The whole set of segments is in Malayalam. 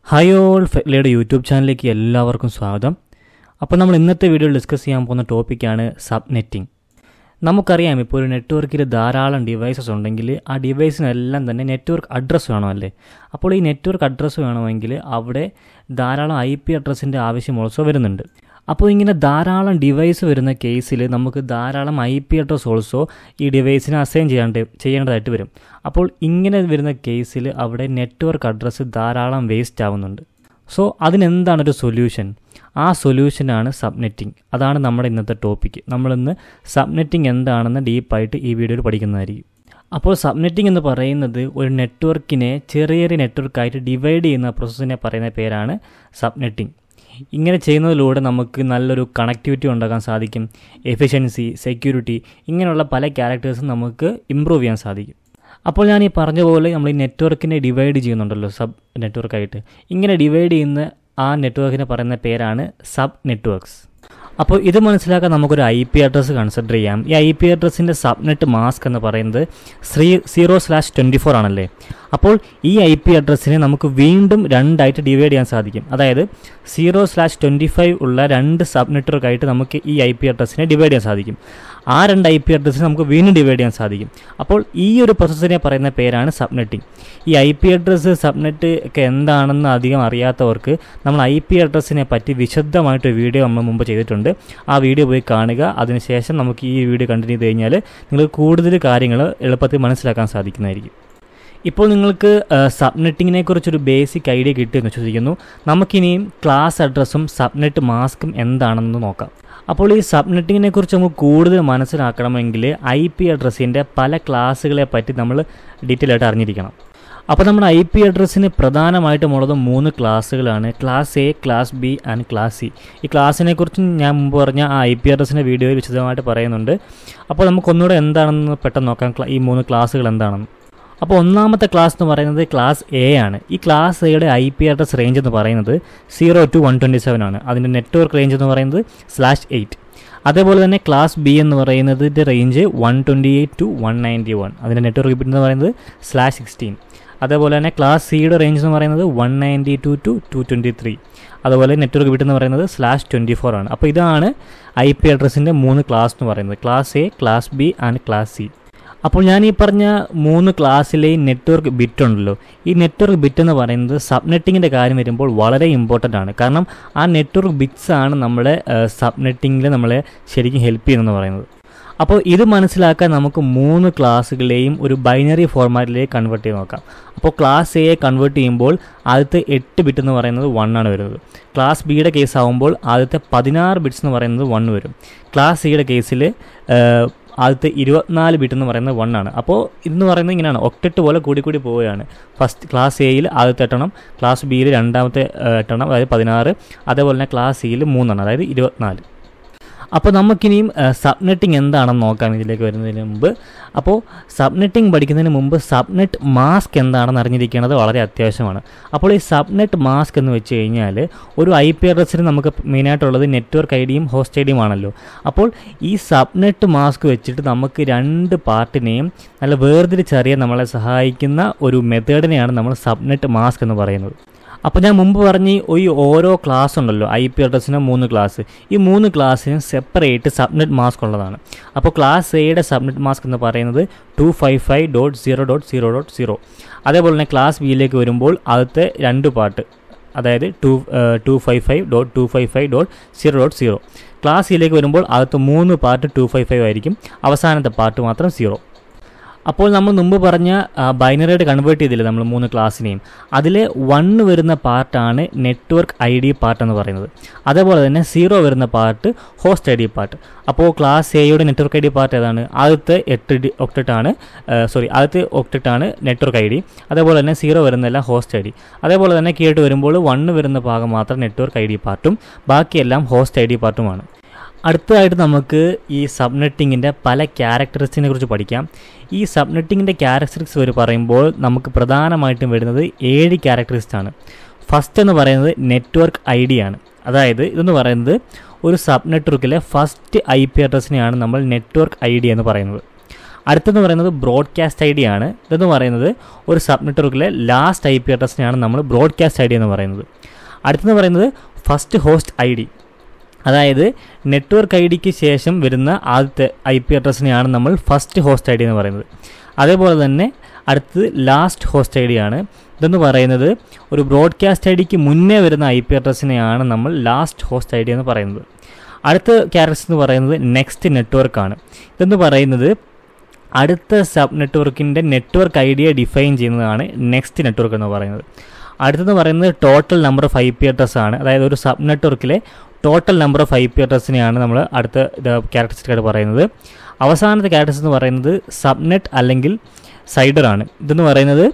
ഹായ് ഓൾ, ഫെറ്റ്ലയുടെ യൂട്യൂബ് ചാനലിലേക്ക് എല്ലാവർക്കും സ്വാഗതം. അപ്പോൾ നമ്മൾ ഇന്നത്തെ വീഡിയോയിൽ ഡിസ്കസ് ചെയ്യാൻ പോകുന്ന ടോപ്പിക്കാണ് സബ്നെറ്റിംഗ്. നമുക്കറിയാം, ഇപ്പോൾ ഒരു നെറ്റ്വർക്കിൽ ധാരാളം ഡിവൈസസ് ഉണ്ടെങ്കിൽ ആ ഡിവൈസിനെല്ലാം തന്നെ നെറ്റ്വർക്ക് അഡ്രസ്സ് വേണമല്ലേ. അപ്പോൾ ഈ നെറ്റ്വർക്ക് അഡ്രസ്സ് വേണമെങ്കിൽ അവിടെ ധാരാളം IP അഡ്രസ്സിൻ്റെ ആവശ്യം ഓൾസോ വരുന്നുണ്ട്. അപ്പോൾ ഇങ്ങനെ ധാരാളം ഡിവൈസ് വരുന്ന കേസിൽ നമുക്ക് ധാരാളം IP അഡ്രസ്സ് ഓൾസോ ഈ ഡിവൈസിന് അസൈൻ ചെയ്യേണ്ടതായിട്ട് വരും. അപ്പോൾ ഇങ്ങനെ വരുന്ന കേസിൽ അവിടെ നെറ്റ്വർക്ക് അഡ്രസ്സ് ധാരാളം വേസ്റ്റ് ആവുന്നുണ്ട്. സോ അതിനെന്താണൊരു സൊല്യൂഷൻ? ആ സൊല്യൂഷനാണ് സബ്നെറ്റിംഗ്. അതാണ് നമ്മുടെ ഇന്നത്തെ ടോപ്പിക്ക്. നമ്മളിന്ന് സബ്നെറ്റിംഗ് എന്താണെന്ന് ഡീപ്പായിട്ട് ഈ വീഡിയോയിൽ പഠിക്കുന്നതായിരിക്കും. അപ്പോൾ സബ്നെറ്റിംഗ് എന്ന് പറയുന്നത് ഒരു നെറ്റ്വർക്കിനെ ചെറിയ ചെറിയ നെറ്റ്വർക്കായിട്ട് ഡിവൈഡ് ചെയ്യുന്ന പ്രോസസ്സിനെ പറയുന്ന പേരാണ് സബ്നെറ്റിംഗ്. ഇങ്ങനെ ചെയ്യുന്നതിലൂടെ നമുക്ക് നല്ലൊരു കണക്ടിവിറ്റി ഉണ്ടാക്കാൻ സാധിക്കും. എഫിഷ്യൻസി, സെക്യൂരിറ്റി, ഇങ്ങനെയുള്ള പല ക്യാരക്ടേഴ്സും നമുക്ക് ഇമ്പ്രൂവ് ചെയ്യാൻ സാധിക്കും. അപ്പോൾ ഞാൻ ഈ പറഞ്ഞ പോലെ നമ്മൾ ഈ നെറ്റ്വർക്കിനെ ഡിവൈഡ് ചെയ്യുന്നുണ്ടല്ലോ സബ് നെറ്റ്വർക്കായിട്ട്. ഇങ്ങനെ ഡിവൈഡ് ചെയ്യുന്ന ആ നെറ്റ്വർക്കിനെ പറയുന്ന പേരാണ് സബ് നെറ്റ്വർക്ക്സ്. അപ്പോൾ ഇത് മനസ്സിലാക്കാൻ നമുക്കൊരു IP അഡ്രസ്സ് കൺസിഡർ ചെയ്യാം. ഈ IP അഡ്രസ്സിൻ്റെ സബ്നെറ്റ് മാസ്ക് എന്ന് പറയുന്നത് 0/24 ആണല്ലേ. അപ്പോൾ ഈ IP അഡ്രസ്സിനെ നമുക്ക് വീണ്ടും രണ്ടായിട്ട് ഡിവൈഡ് ചെയ്യാൻ സാധിക്കും. അതായത് 0/25 ഉള്ള രണ്ട് സബ് നെറ്റ്വർക്കായിട്ട് നമുക്ക് ഈ IP അഡ്രസ്സിനെ ഡിവൈഡ് ചെയ്യാൻ സാധിക്കും. ആ രണ്ട് IP അഡ്രസ്സിനെ നമുക്ക് വീണ്ടും ഡിവൈഡ് ചെയ്യാൻ സാധിക്കും. അപ്പോൾ ഈ ഒരു പ്രോസസ്സിനെ പറയുന്ന പേരാണ് സബ്നെറ്റിംഗ്. ഈ IP അഡ്രസ്സ്, സബ്നെറ്റ് ഒക്കെ എന്താണെന്ന് അധികം അറിയാത്തവർക്ക് നമ്മൾ IP അഡ്രസ്സിനെ പറ്റി വിശദമായിട്ടൊരു വീഡിയോ നമ്മൾ മുമ്പ് ചെയ്തിട്ടുണ്ട്. ആ വീഡിയോ പോയി കാണുക. അതിനുശേഷം നമുക്ക് ഈ വീഡിയോ കണ്ടിന്യൂ ചെയ്ത് കഴിഞ്ഞാൽ നിങ്ങൾക്ക് കൂടുതൽ കാര്യങ്ങൾ എളുപ്പത്തിൽ മനസ്സിലാക്കാൻ സാധിക്കുന്നതായിരിക്കും. ഇപ്പോൾ നിങ്ങൾക്ക് സബ്നെറ്റിങ്ങിനെ കുറിച്ചൊരു ബേസിക് ഐഡിയ കിട്ടിയെന്ന് വിശ്വസിക്കുന്നു. നമുക്കിനിയും ക്ലാസ് അഡ്രസ്സും സബ്നെറ്റ് മാസ്കും എന്താണെന്ന് നോക്കാം. അപ്പോൾ ഈ സബ്നെറ്റിങ്ങിനെ കുറിച്ച് നമുക്ക് കൂടുതൽ മനസ്സിലാക്കണമെങ്കിൽ IP അഡ്രസ്സിൻ്റെ പല ക്ലാസ്സുകളെ പറ്റി നമ്മൾ ഡീറ്റെയിൽ ആയിട്ട് അറിഞ്ഞിരിക്കണം. അപ്പോൾ നമ്മുടെ IP അഡ്രസ്സിന് പ്രധാനമായിട്ടും ഉള്ളത് 3 ക്ലാസ്സുകളാണ്: class A, class B and class C. ഈ ക്ലാസ്സിനെ കുറിച്ച് ഞാൻ മുമ്പ് പറഞ്ഞ ആ IP അഡ്രസ്സിൻ്റെ വീഡിയോയിൽ വിശദമായിട്ട് പറയുന്നുണ്ട്. അപ്പോൾ നമുക്കൊന്നുകൂടെ എന്താണെന്ന് പെട്ടെന്ന് നോക്കാം, ഈ 3 ക്ലാസ്സുകൾ എന്താണെന്ന്. അപ്പോൾ ഒന്നാമത്തെ ക്ലാസ് എന്ന് പറയുന്നത് ക്ലാസ് A ആണ്. ഈ ക്ലാസ് Aയുടെ IP അഡ്രസ് റേഞ്ച് എന്ന് പറയുന്നത് 0 to 127 ആണ്. അതിൻ്റെ നെറ്റ്വർക്ക് റേഞ്ച് എന്ന് പറയുന്നത് /8. അതേപോലെ തന്നെ ക്ലാസ് B എന്ന് പറയുന്നതിൻ്റെ റേഞ്ച് 128 to 191. അതിൻ്റെ നെറ്റ്വർക്ക് ബിറ്റ് എന്ന് പറയുന്നത് /16. അതേപോലെ തന്നെ ക്ലാസ് Cയുടെ റേഞ്ച് എന്ന് പറയുന്നത് 192 to 223. അതുപോലെ നെറ്റ്വർക്ക് ബിറ്റ് എന്ന് പറയുന്നത് /24 ആണ്. അപ്പോൾ ഇതാണ് IP അഡ്രസ്സിൻ്റെ 3 ക്ലാസ് എന്ന് പറയുന്നത്: class A, class B and class C. അപ്പോൾ ഞാൻ ഈ പറഞ്ഞ 3 ക്ലാസ്സിലെ നെറ്റ്വർക്ക് ബിറ്റ് ഉണ്ടല്ലോ, ഈ നെറ്റ്വർക്ക് ബിറ്റ് എന്ന് പറയുന്നത് സബ്നെറ്റിങ്ങിൻ്റെ കാര്യം വരുമ്പോൾ വളരെ ഇമ്പോർട്ടൻ്റ് ആണ്. കാരണം ആ നെറ്റ്വർക്ക് ബിറ്റ്സ് ആണ് നമ്മളെ സബ്നെറ്റിങ്ങിൽ നമ്മളെ ശരിക്കും ഹെൽപ്പ് ചെയ്യുന്നതെന്ന് പറയുന്നത്. അപ്പോൾ ഇത് മനസ്സിലാക്കാൻ നമുക്ക് 3 ക്ലാസ്സുകളെയും ഒരു ബൈനറി ഫോർമാറ്റിലേക്ക് കൺവേർട്ട് ചെയ്ത് നോക്കാം. അപ്പോൾ ക്ലാസ് Aയെ കൺവേർട്ട് ചെയ്യുമ്പോൾ ആദ്യത്തെ 8 ബിറ്റ് എന്ന് പറയുന്നത് 1 ആണ് വരുന്നത്. ക്ലാസ് Bയുടെ കേസ് ആകുമ്പോൾ ആദ്യത്തെ 16 ബിറ്റ്സ് എന്ന് പറയുന്നത് 1 വരും. ക്ലാസ് Cയുടെ കേസിൽ ആദ്യത്തെ 24 ബിറ്റ് എന്ന് പറയുന്നത് 1 ആണ്. അപ്പോൾ ഇതെന്ന് പറയുന്നത് ഇങ്ങനെയാണ്, ഒക്ടറ്റ് പോലെ കൂടി പോവുകയാണ്. ഫസ്റ്റ് ക്ലാസ് Aയിൽ ആദ്യത്തെ 8 എണ്ണം, ക്ലാസ് Bയിൽ രണ്ടാമത്തെ 8 എണ്ണം, അതായത് 16. അതേപോലെ തന്നെ ക്ലാസ് Cയിൽ 3 എണ്ണം, അതായത് 24. അപ്പോൾ നമുക്കിനിയും സബ്നെറ്റിംഗ് എന്താണെന്ന് നോക്കാം ഇതിലേക്ക് വരുന്നതിന് മുമ്പ്. അപ്പോൾ സബ്നെറ്റിംഗ് പഠിക്കുന്നതിന് മുമ്പ് സബ്നെറ്റ് മാസ്ക് എന്താണെന്ന് അറിഞ്ഞിരിക്കേണ്ടത് വളരെ അത്യാവശ്യമാണ്. അപ്പോൾ ഈ സബ്നെറ്റ് മാസ്ക് എന്ന് വെച്ച് കഴിഞ്ഞാൽ ഒരു IP അഡ്രസ്സിന് നമുക്ക് മെയിനായിട്ടുള്ളത് നെറ്റ്വർക്ക് ID യും ഹോസ്റ്റ് ID യും ആണല്ലോ. അപ്പോൾ ഈ സബ്നെറ്റ് മാസ്ക് വെച്ചിട്ട് നമുക്ക് രണ്ട് പാർട്ടിനെയും നല്ല വേർതിരിച്ചറിയാൻ നമ്മളെ സഹായിക്കുന്ന ഒരു മെത്തേഡിനെയാണ് നമ്മൾ സബ്നെറ്റ് മാസ്ക് എന്ന് പറയുന്നത്. അപ്പോൾ ഞാൻ മുമ്പ് പറഞ്ഞ ഈ ഓരോ ക്ലാസ് ഉണ്ടല്ലോ, IP അഡ്രസ്സിന് 3 ക്ലാസ്, ഈ 3 ക്ലാസ്സിനും സെപ്പറേറ്റ് സബ്നെറ്റ് മാസ്ക് ഉള്ളതാണ്. അപ്പോൾ ക്ലാസ് Aയുടെ സബ്നെറ്റ് മാസ്ക് എന്ന് പറയുന്നത് 255.0.0.0. അതേപോലെ തന്നെ ക്ലാസ് Bയിലേക്ക് വരുമ്പോൾ ആദ്യത്തെ 2 പാർട്ട്, അതായത് 255.255.0.0. ക്ലാസ് Cയിലേക്ക് വരുമ്പോൾ ആദ്യത്തെ 3 പാർട്ട് 255 ആയിരിക്കും, അവസാനത്തെ പാർട്ട് മാത്രം 0. അപ്പോൾ നമ്മൾ മുമ്പ് പറഞ്ഞ ബൈനറിയായിട്ട് കൺവേർട്ട് ചെയ്തില്ലേ നമ്മൾ 3 ക്ലാസ്സിനെയും, അതിൽ 1 വരുന്ന പാർട്ടാണ് നെറ്റ്വർക്ക് ID പാർട്ട് എന്ന് പറയുന്നത്. അതേപോലെ തന്നെ 0 വരുന്ന പാർട്ട് ഹോസ്റ്റ് ID പാർട്ട്. അപ്പോൾ ക്ലാസ് Aയുടെ നെറ്റ്വർക്ക് ID പാർട്ട് ഏതാണ്? ആദ്യത്തെ 8 ഒക്ടറ്റാണ് നെറ്റ്വർക്ക് ID. അതേപോലെ തന്നെ 0 വരുന്നതെല്ലാം ഹോസ്റ്റ് ID. അതേപോലെ തന്നെ കേട്ട് വരുമ്പോൾ 1 വരുന്ന ഭാഗം മാത്രം നെറ്റ്വർക്ക് ID പാർട്ടും ബാക്കിയെല്ലാം ഹോസ്റ്റ് ID പാർട്ടുമാണ്. അടുത്തതായിട്ട് നമുക്ക് ഈ സബ്നെറ്റിങ്ങിൻ്റെ പല ക്യാരക്ടറിസ്റ്റിക്സിനെ കുറിച്ച് പഠിക്കാം. ഈ സബ്നെറ്റിങ്ങിൻ്റെ ക്യാരക്ടറിസ്റ്റിക്സ് പറയുമ്പോൾ നമുക്ക് പ്രധാനമായിട്ടും വരുന്നത് 7 ക്യാരക്ടറിസ്റ്റിക്സ് ആണ്. ഫസ്റ്റ് എന്ന് പറയുന്നത് നെറ്റ്വർക്ക് ID ആണ്. അതായത് ഇതെന്ന് പറയുന്നത് ഒരു സബ് നെറ്റ്വർക്കിലെ ഫസ്റ്റ് IP അഡ്രസ്സിനെയാണ് നമ്മൾ നെറ്റ്വർക്ക് ID എന്ന് പറയുന്നത്. അടുത്തെന്ന് പറയുന്നത് ബ്രോഡ്കാസ്റ്റ് ഐ ഡി ആണ്. ഇതെന്ന് പറയുന്നത് ഒരു സബ് നെറ്റ്വർക്കിലെ ലാസ്റ്റ് IP അഡ്രസ്സിനെയാണ് നമ്മൾ ബ്രോഡ്കാസ്റ്റ് ഐ ഡി എന്ന് പറയുന്നത്. അടുത്തെന്ന് പറയുന്നത് ഫസ്റ്റ് ഹോസ്റ്റ് ഐ ഡി, അതായത് നെറ്റ്വർക്ക് ഐ ഡിക്ക് ശേഷം വരുന്ന ആദ്യത്തെ IP അഡ്രസ്സിനെയാണ് നമ്മൾ ഫസ്റ്റ് ഹോസ്റ്റ് ഐ ഡി എന്ന് പറയുന്നത്. അതേപോലെ തന്നെ അടുത്തത് ലാസ്റ്റ് ഹോസ്റ്റ് ഐ ഡി ആണ്. ഇതെന്ന് പറയുന്നത് ഒരു ബ്രോഡ്കാസ്റ്റ് ഐ ഡിക്ക് മുന്നേ വരുന്ന IP അഡ്രസ്സിനെയാണ് നമ്മൾ ലാസ്റ്റ് ഹോസ്റ്റ് ഐ ഡി എന്ന് പറയുന്നത്. അടുത്ത ക്യാരക്ടേഴ്സ് എന്ന് പറയുന്നത് നെക്സ്റ്റ് നെറ്റ്വർക്കാണ്. ഇതെന്ന് പറയുന്നത് അടുത്ത സബ് നെറ്റ്വർക്കിൻ്റെ നെറ്റ്വർക്ക് ഐ ഡിയെ ഡിഫൈൻ ചെയ്യുന്നതാണ് നെക്സ്റ്റ് നെറ്റ്വർക്ക് എന്ന് പറയുന്നത്. അടുത്തെന്ന് പറയുന്നത് total number of IP address ആണ്. അതായത് ഒരു സബ് നെറ്റ്വർക്കിലെ ടോട്ടൽ നമ്പർ ഓഫ് IP അഡ്രസ്സിനെയാണ് നമ്മൾ അടുത്ത ക്യാരക്ടറിസ്റ്റിക് ആയിട്ട് പറയുന്നത്. അവസാനത്തെ ക്യാരക്ടേഴ്സ് എന്ന് പറയുന്നത് സബ്നെറ്റ് അല്ലെങ്കിൽ സൈഡറാണ്. ഇതെന്ന് പറയുന്നത്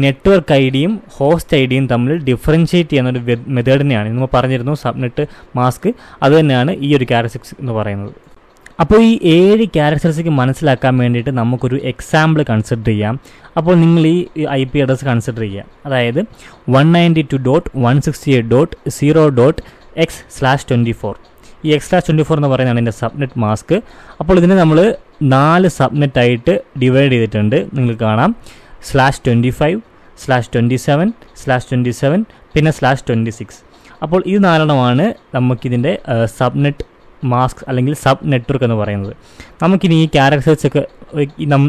നെറ്റ്വർക്ക് ഐ ഡിയും ഹോസ്റ്റ് ഐ ഡിയും തമ്മിൽ ഡിഫറൻഷ്യേറ്റ് ചെയ്യുന്നൊരു മെത്തേഡിനെയാണ് നമ്മൾ പറഞ്ഞിരുന്നു സബ്നെറ്റ് മാസ്ക്. അതുതന്നെയാണ് ഈ ഒരു ക്യാരക്ടറിസ്റ്റിക്സ് എന്ന് പറയുന്നത്. അപ്പോൾ ഈ 7 ക്യാരക്ടറിസ്റ്റിക്സ് മനസ്സിലാക്കാൻ വേണ്ടിയിട്ട് നമുക്കൊരു എക്സാമ്പിൾ കൺസിഡർ ചെയ്യാം. അപ്പോൾ നിങ്ങൾ ഈ IP അഡ്രസ്സ് കൺസിഡർ ചെയ്യുക. അതായത് 192.168.0.x/24. ഈ x/24 എന്ന് പറയുന്നതാണ് എൻ്റെ സബ്നെറ്റ് മാസ്ക്. അപ്പോൾ ഇതിനെ നമ്മൾ 4 സബ്നെറ്റ് ആയിട്ട് ഡിവൈഡ് ചെയ്തിട്ടുണ്ട്. നിങ്ങൾക്ക് കാണാം /25, /27, /27 പിന്നെ /26. അപ്പോൾ ഇത് 4 നമുക്കിതിൻ്റെ സബ്നെറ്റ് മാസ്ക് അല്ലെങ്കിൽ സബ് നെറ്റ്വർക്ക് എന്ന് പറയുന്നത്. നമുക്കിനി ഈ ക്യാരക്ടറിസ്റ്റിക്സ് ഒക്കെ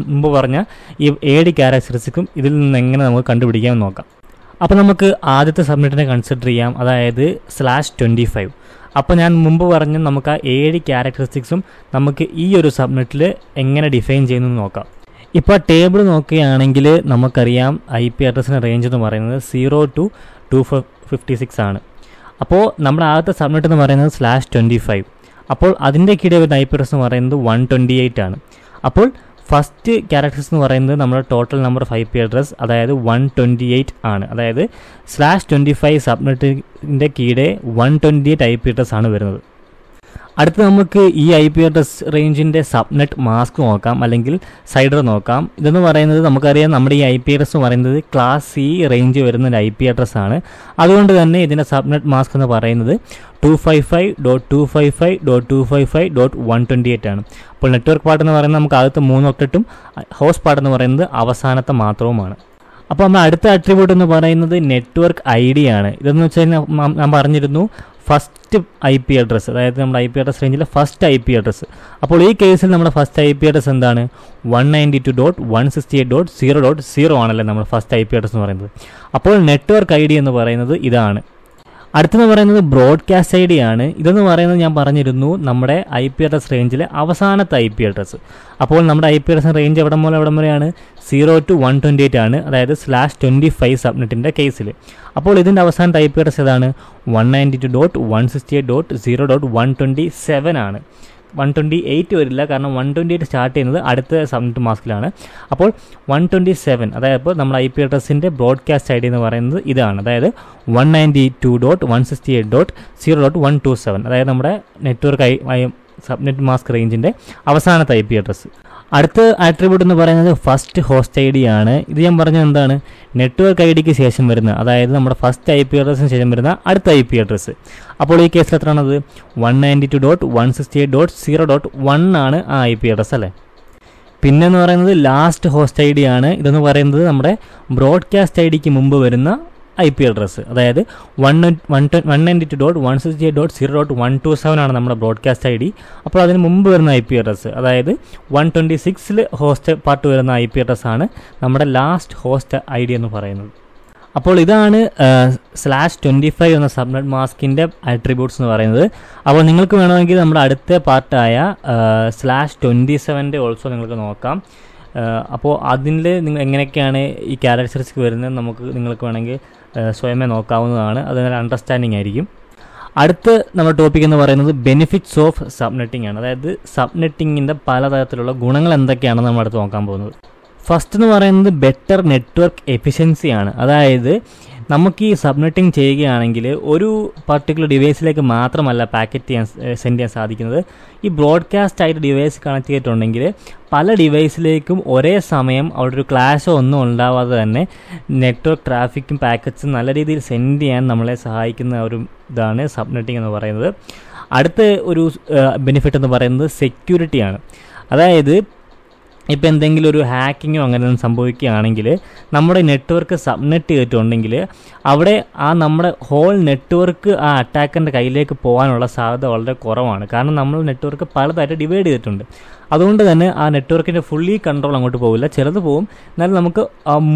മുമ്പ് പറഞ്ഞ ഈ 7 ക്യാരക്ടറിസ്റ്റിക്സും ഇതിൽ നിന്ന് എങ്ങനെ നമുക്ക് കണ്ടുപിടിക്കാമെന്ന് നോക്കാം. അപ്പോൾ നമുക്ക് ആദ്യത്തെ സബ്നെറ്റിനെ കൺസിഡർ ചെയ്യാം, അതായത് /25. അപ്പോൾ ഞാൻ മുമ്പ് പറഞ്ഞ നമുക്ക് ആ 7 ക്യാരക്ടറിസ്റ്റിക്സും നമുക്ക് ഈ ഒരു സബ്നെറ്റിൽ എങ്ങനെ ഡിഫൈൻ ചെയ്യുന്നു നോക്കാം. ഇപ്പോൾ ടേബിൾ നോക്കുകയാണെങ്കിൽ നമുക്കറിയാം IP അഡ്രസ്സിൻ്റെ റേഞ്ച് എന്ന് പറയുന്നത് 0 to 256 ആണ്. അപ്പോൾ നമ്മുടെ ആദ്യത്തെ സബ്നെറ്റ് എന്ന് പറയുന്നത് /25. അപ്പോൾ അതിൻ്റെ കീഴിൽ വരുന്ന IP അഡ്രസ് എന്ന് പറയുന്നത് 128 ആണ്. അപ്പോൾ ഫസ്റ്റ് ക്യാരക്ടേഴ്സ് എന്ന് പറയുന്നത് നമ്മുടെ total number of IP address, അതായത് 128 ആണ്. അതായത് /25 സബ്നെറ്റിൻ്റെ കീഴെ 128 IP അഡ്രസ് ആണ് വരുന്നത്. അടുത്ത് നമുക്ക് ഈ IP അഡ്രസ് റേഞ്ചിൻ്റെ സബ്നെറ്റ് മാസ്ക് നോക്കാം, അല്ലെങ്കിൽ സൈഡർ നോക്കാം. ഇതെന്ന് പറയുന്നത് നമുക്കറിയാം നമ്മുടെ ഈ IP അഡ്രസ് എന്ന് പറയുന്നത് ക്ലാസ് C റേഞ്ച് വരുന്ന ഒരു IP അഡ്രസ് ആണ്. അതുകൊണ്ട് തന്നെ ഇതിൻ്റെ സബ്നെറ്റ് മാസ്ക് എന്ന് പറയുന്നത് 255.255.255.128 ആണ്. അപ്പോൾ നെറ്റ്വർക്ക് പാർട്ട് എന്ന് പറയുന്നത് നമുക്ക് ആദ്യത്തെ 3 ഒക്ടറ്റും ഹോസ്റ്റ് പാർട്ട് എന്ന് പറയുന്നത് അവസാനത്തെ മാത്രവുമാണ്. അപ്പോൾ നമ്മൾ അടുത്ത അട്രിബ്യൂട്ട് എന്ന് പറയുന്നത് നെറ്റ്വർക്ക് ID ആണ്. ഇതെന്ന് വെച്ച് കഴിഞ്ഞാൽ ഞാൻ പറഞ്ഞിരുന്നു ഫസ്റ്റ് IP അഡ്രസ്സ്, അതായത് നമ്മുടെ IP അഡ്രസ് റേഞ്ചിലെ ഫസ്റ്റ് IP അഡ്രസ്സ്. അപ്പോൾ ഈ കേസിൽ നമ്മുടെ ഫസ്റ്റ് IP അഡ്രസ് എന്താണ്? 192.168.0.0 ആണല്ലേ നമ്മുടെ ഫസ്റ്റ് IP അഡ്രസ് എന്ന് പറയുന്നത്. അപ്പോൾ നെറ്റ്വർക്ക് ID എന്ന് പറയുന്നത് ഇതാണ്. അടുത്തെന്ന് പറയുന്നത് ബ്രോഡ്കാസ്റ്റ് ID ആണ്. ഇതെന്ന് പറയുന്നത് ഞാൻ പറഞ്ഞിരുന്നു നമ്മുടെ IP അഡ്രസ് റേഞ്ചിലെ അവസാനത്തെ IP അഡ്രസ്സ്. അപ്പോൾ നമ്മുടെ IP അഡ്രസ് റേഞ്ച് എവിടം വരെയാണ്? 0 to 128 ആണ്, അതായത് /25 സബ്നെറ്റിൻ്റെ കേസിൽ. അപ്പോൾ ഇതിൻ്റെ അവസാനത്തെ IP അഡ്രസ് ഏതാണ്? 192.168.0.127 ആണ്. 128 വരില്ല, കാരണം 128 സ്റ്റാർട്ട് ചെയ്യുന്നത് അടുത്ത സബ്നെറ്റ് മാസ്കിലാണ്. അപ്പോൾ 127, അതായത് ഇപ്പോൾ നമ്മുടെ IP അഡ്രസ്സിൻ്റെ ബ്രോഡ്കാസ്റ്റ് ID എന്ന് പറയുന്നത് ഇതാണ്, അതായത് 192.168.0.127, അതായത് നമ്മുടെ നെറ്റ്വർക്ക് സബ്നെറ്റ് മാസ്ക് റേഞ്ചിൻ്റെ അവസാനത്തെ IP അഡ്രസ്സ്. അടുത്ത ആട്രിബ്യൂട്ട് എന്ന് പറയുന്നത് ഫസ്റ്റ് ഹോസ്റ്റ് ID ആണ്. ഇത് ഞാൻ പറഞ്ഞത് എന്താണ്? നെറ്റ്വർക്ക് IDക്ക് ശേഷം വരുന്ന, അതായത് നമ്മുടെ ഫസ്റ്റ് IP അഡ്രസ്സിന് ശേഷം വരുന്ന അടുത്ത IP അഡ്രസ്സ്. അപ്പോൾ ഈ കേസിൽ എത്രയാണത്? 192.168.0.1 ആണ് ആ IP അഡ്രസ്സ് അല്ലേ. പിന്നെന്ന് പറയുന്നത് ലാസ്റ്റ് ഹോസ്റ്റ് ID ആണ്. ഇതെന്ന് പറയുന്നത് നമ്മുടെ ബ്രോഡ്കാസ്റ്റ് IDക്ക് മുമ്പ് വരുന്ന IP അഡ്രസ്സ്, അതായത് 192.168.0.127 ആണ് നമ്മുടെ ബ്രോഡ്കാസ്റ്റ് ID. അപ്പോൾ അതിന് മുമ്പ് വരുന്ന IP അഡ്രസ്സ്, അതായത് 126 ഹോസ്റ്റ് പാർട്ട് വരുന്ന IP അഡ്രസ്സാണ് നമ്മുടെ ലാസ്റ്റ് ഹോസ്റ്റ് ID എന്ന് പറയുന്നത്. അപ്പോൾ ഇതാണ് /25 എന്ന സബ്നെറ്റ് മാസ്കിൻ്റെ ആട്രിബ്യൂട്ട്സ് എന്ന് പറയുന്നത്. അപ്പോൾ നിങ്ങൾക്ക് വേണമെങ്കിൽ നമ്മുടെ അടുത്ത പാർട്ടായ /27 ഓൾസോ നിങ്ങൾക്ക് നോക്കാം. അപ്പോൾ അതിൽ നിങ്ങൾ എങ്ങനെയൊക്കെയാണ് ഈ ക്യാരക്ടറിസ്റ്റിക്സ് വരുന്നത് നിങ്ങൾക്ക് വേണമെങ്കിൽ സ്വയമേ നോക്കാവുന്നതാണ്. അതിനൊരു അണ്ടർസ്റ്റാൻഡിങ് ആയിരിക്കും. അടുത്ത നമ്മുടെ ടോപ്പിക് എന്ന് പറയുന്നത് ബെനിഫിറ്റ്സ് ഓഫ് സബ്നെറ്റിംഗ് ആണ്. അതായത് സബ്നെറ്റിങ്ങിൻ്റെ പലതരത്തിലുള്ള ഗുണങ്ങൾ എന്തൊക്കെയാണെന്ന് നമ്മൾ അടുത്ത് നോക്കാൻ പോകുന്നത്. ഫസ്റ്റ് എന്ന് പറയുന്നത് ബെറ്റർ നെറ്റ്വർക്ക് എഫിഷ്യൻസിയാണ്. അതായത് നമുക്ക് ഈ സബ്നെറ്റിംഗ് ചെയ്യുകയാണെങ്കിൽ ഒരു പർട്ടിക്കുലർ ഡിവൈസിലേക്ക് മാത്രമല്ല പാക്കറ്റ് സെൻഡ് ചെയ്യാൻ സാധിക്കുന്നത്. ഈ ബ്രോഡ്കാസ്റ്റ് ആയിട്ട് ഡിവൈസ് കണക്ട് ചെയ്തിട്ടുണ്ടെങ്കിൽ പല ഡിവൈസിലേക്കും ഒരേ സമയം അവിടെ ഒരു ക്ലാഷോ ഒന്നും ഉണ്ടാവാതെ തന്നെ നെറ്റ്വർക്ക് ട്രാഫിക്കും പാക്കറ്റ്സും നല്ല രീതിയിൽ സെൻഡ് ചെയ്യാൻ നമ്മളെ സഹായിക്കുന്ന ഒരു ഇതാണ് സബ്നെറ്റിംഗ് എന്ന് പറയുന്നത്. അടുത്ത ഒരു ബെനിഫിറ്റ് എന്ന് പറയുന്നത് സെക്യൂരിറ്റിയാണ്. അതായത് ഇപ്പോൾ എന്തെങ്കിലും ഒരു ഹാക്കിങ്ങോ അങ്ങനെ സംഭവിക്കുകയാണെങ്കിൽ നമ്മുടെ നെറ്റ്വർക്ക് സബ്നെറ്റ് ചെയ്തിട്ടുണ്ടെങ്കിൽ അവിടെ നമ്മുടെ ഹോൾ നെറ്റ്വർക്ക് ആ അറ്റാക്കറിൻ്റെ കയ്യിലേക്ക് പോകാനുള്ള സാധ്യത വളരെ കുറവാണ്. കാരണം നമ്മൾ നെറ്റ്വർക്ക് പലതായിട്ട് ഡിവൈഡ് ചെയ്തിട്ടുണ്ട്. അതുകൊണ്ട് തന്നെ ആ നെറ്റ്വർക്കിൻ്റെ ഫുള്ളി കൺട്രോൾ അങ്ങോട്ട് പോകില്ല, ചിലത് പോവും, എന്നാലും നമുക്ക്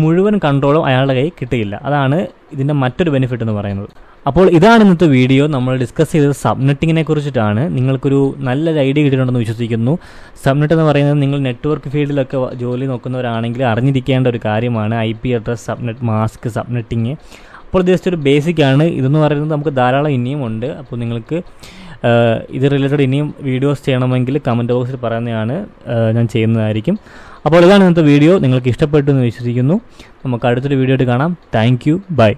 മുഴുവൻ കൺട്രോളും അയാളുടെ കയ്യിൽ കിട്ടില്ല. അതാണ് ഇതിൻ്റെ മറ്റൊരു ബെനിഫിറ്റ് എന്ന് പറയുന്നത്. അപ്പോൾ ഇതാണ് ഇന്നത്തെ വീഡിയോ. നമ്മൾ ഡിസ്കസ് ചെയ്തത് സബ്നെറ്റിങ്ങിനെ കുറിച്ചിട്ടാണ്. നിങ്ങൾക്കൊരു നല്ലൊരു ഐഡിയ കിട്ടിയിട്ടുണ്ടെന്ന് വിശ്വസിക്കുന്നു. സബ്നെറ്റ് എന്ന് പറയുന്നത് നിങ്ങൾ നെറ്റ്വർക്ക് ഫീൽഡിലൊക്കെ ജോലി നോക്കുന്നവരാണെങ്കിൽ അറിഞ്ഞിരിക്കേണ്ട ഒരു കാര്യമാണ്. IP address, subnet mask, subnetting. അപ്പോൾ ജസ്റ്റ് ഒരു ബേസിക്കാണ്. ഇതെന്ന് പറയുന്നത് നമുക്ക് ധാരാളം ഇനിയും ഉണ്ട്. അപ്പോൾ നിങ്ങൾക്ക് ഇത് റിലേറ്റഡ് ഇനിയും വീഡിയോസ് ചെയ്യണമെങ്കിൽ കമൻറ്റ് ബോക്സിൽ പറയുന്നതാണ്, ഞാൻ ചെയ്യുന്നതായിരിക്കും. അപ്പോൾ ഇതാണ് ഇന്നത്തെ വീഡിയോ. നിങ്ങൾക്ക് ഇഷ്ടപ്പെട്ടു എന്ന് വിശ്വസിക്കുന്നു. നമുക്ക് അടുത്തൊരു വീഡിയോ ആയിട്ട് കാണാം. Thank you. ബൈ.